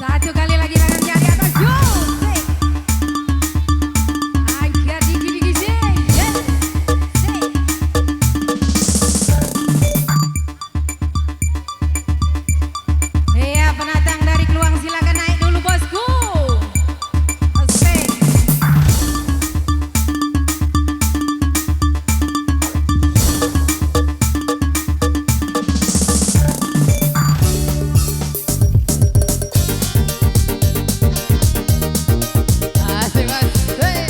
Satu kali lagi tangannya di atas. Yo! Agak dikit-dikit sih. Yeah. Iya, pendatang dari Kluang silakan naik dulu bosku. Asik. Asik mas. Hey.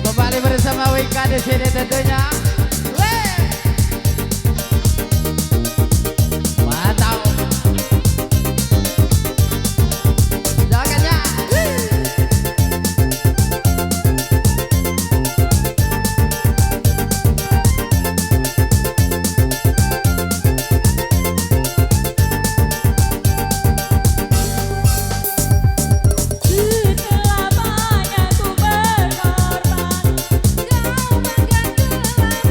Kembali bersama Wika di sini tentunya. Hey. Mantap. Jangan ya. Selamanya ku berkorban, kau menggantungkan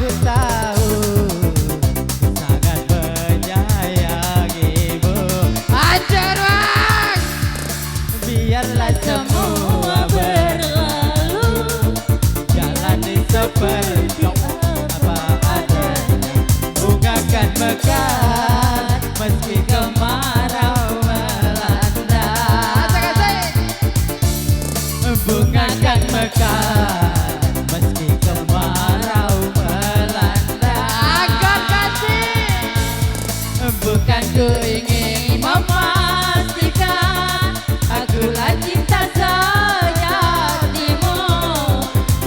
ku tahu sangat menyayangimu. Hancur bang! Biarlah semua berlalu, jalani seperti apa adanya. Bunga kan mekar meski kemarau melanda. Bunga kan mekar meski kemarau melanda. Agar kasih bukan ku ingin memastikan akulah cinta sejatimu.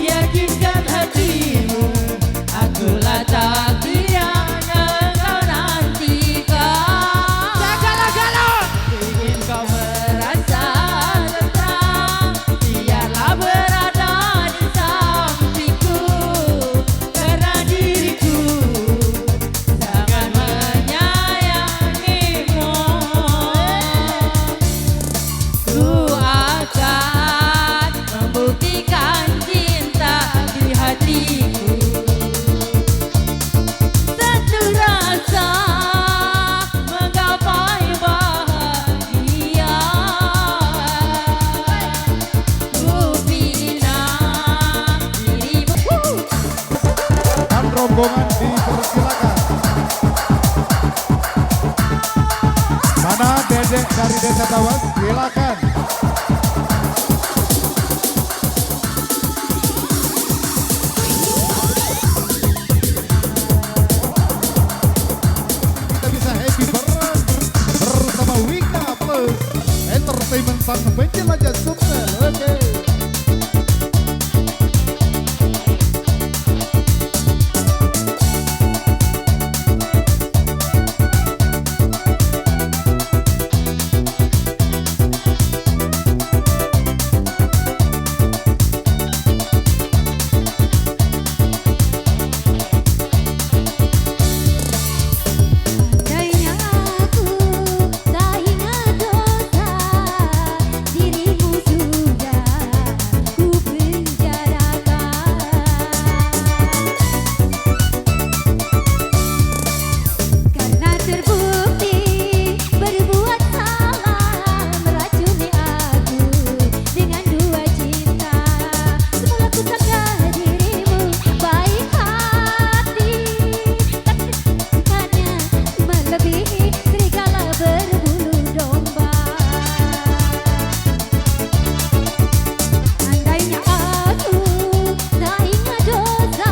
Yakinkan hatimu akulah takdir yang engkau nantikan. Galau-galau ingin kau merasa tentram, biarlah berada di sampingku, karena diriku sangat menyayangimu. Ku akan membuktikan cinta di hatiku. Satu rasa menggapai bahagia. Ku bina dirimu. Dan rombongan dipersilakan. Mana dedek dari Desa Tawas? Silakan. Kita bisa happy bareng bersama Wika Plus Entertainment sang penjelajah Sumsel. Oke. Andainya aku tak ingat dosa, dirimu sudah ku penjarakan. Karena terbukti berbuat salah, meracuni aku dengan dua cinta. Semula ku sangka dirimu baik hati, tapi hanya melebihi serigala berbulu domba. Andainya aku tak ingat dosa,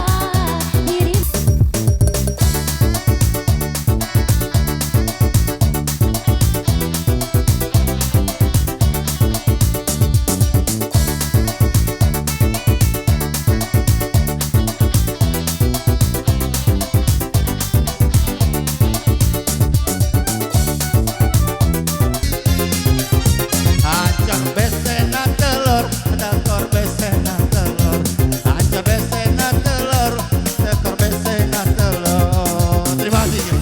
dirimu Ancur besena telur, tekor besena telur. Ancur besena telur, tekor besena telur. Terima kasih.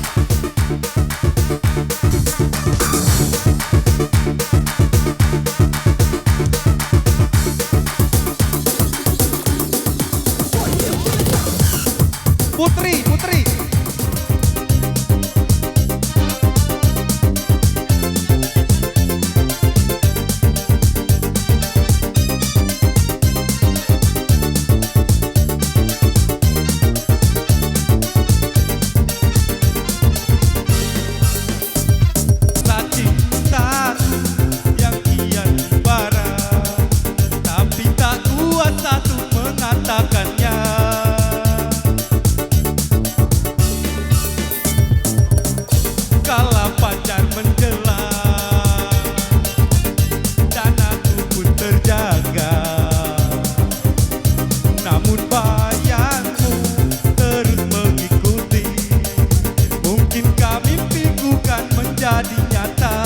Putri, Putri. Cintaku yang kian bara, tapi tak kuasa untuk mengatakannya. Kala pacar menjelang dan aku pun terjaga, namun bayangku terus mengikuti. Mungkinkah mimpiku kan menjadi nyata,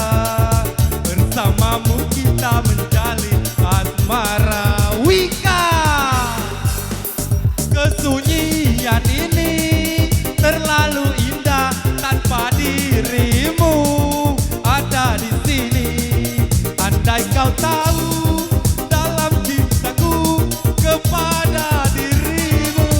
bersamamu kita menjalin asmara. Wika, kesunyian ini terlalu indah tanpa dirimu ada di sini. Andai kau tahu dalam cintaku kepada dirimu.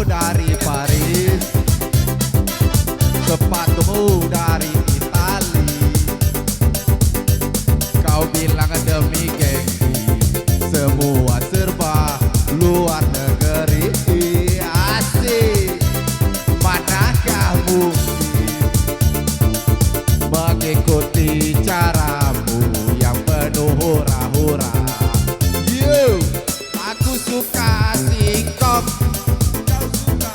dari Paris, sepatumu dari Itali. Kau bilang demi gengsi, semua serba luar negeri. Asik, manakah mungkin mengikuti caramu yang penuh hura-hura. Yo, aku suka singkong, kau suka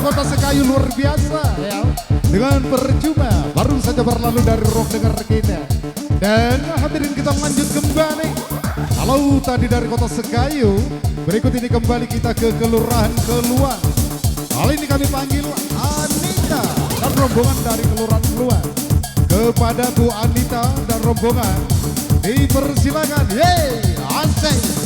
kota Sekayu luar biasa ya. Dengan percuma baru saja berlalu dari rock dengar kita. Dan hadirin kita lanjut kembali. Kalau tadi dari kota Sekayu, berikut ini kembali kita ke Kelurahan Keluang. Kali ini kami panggil Anita dan rombongan dari Kelurahan Keluang. Kepada Bu Anita dan rombongan dipersilakan. Yeay, asik.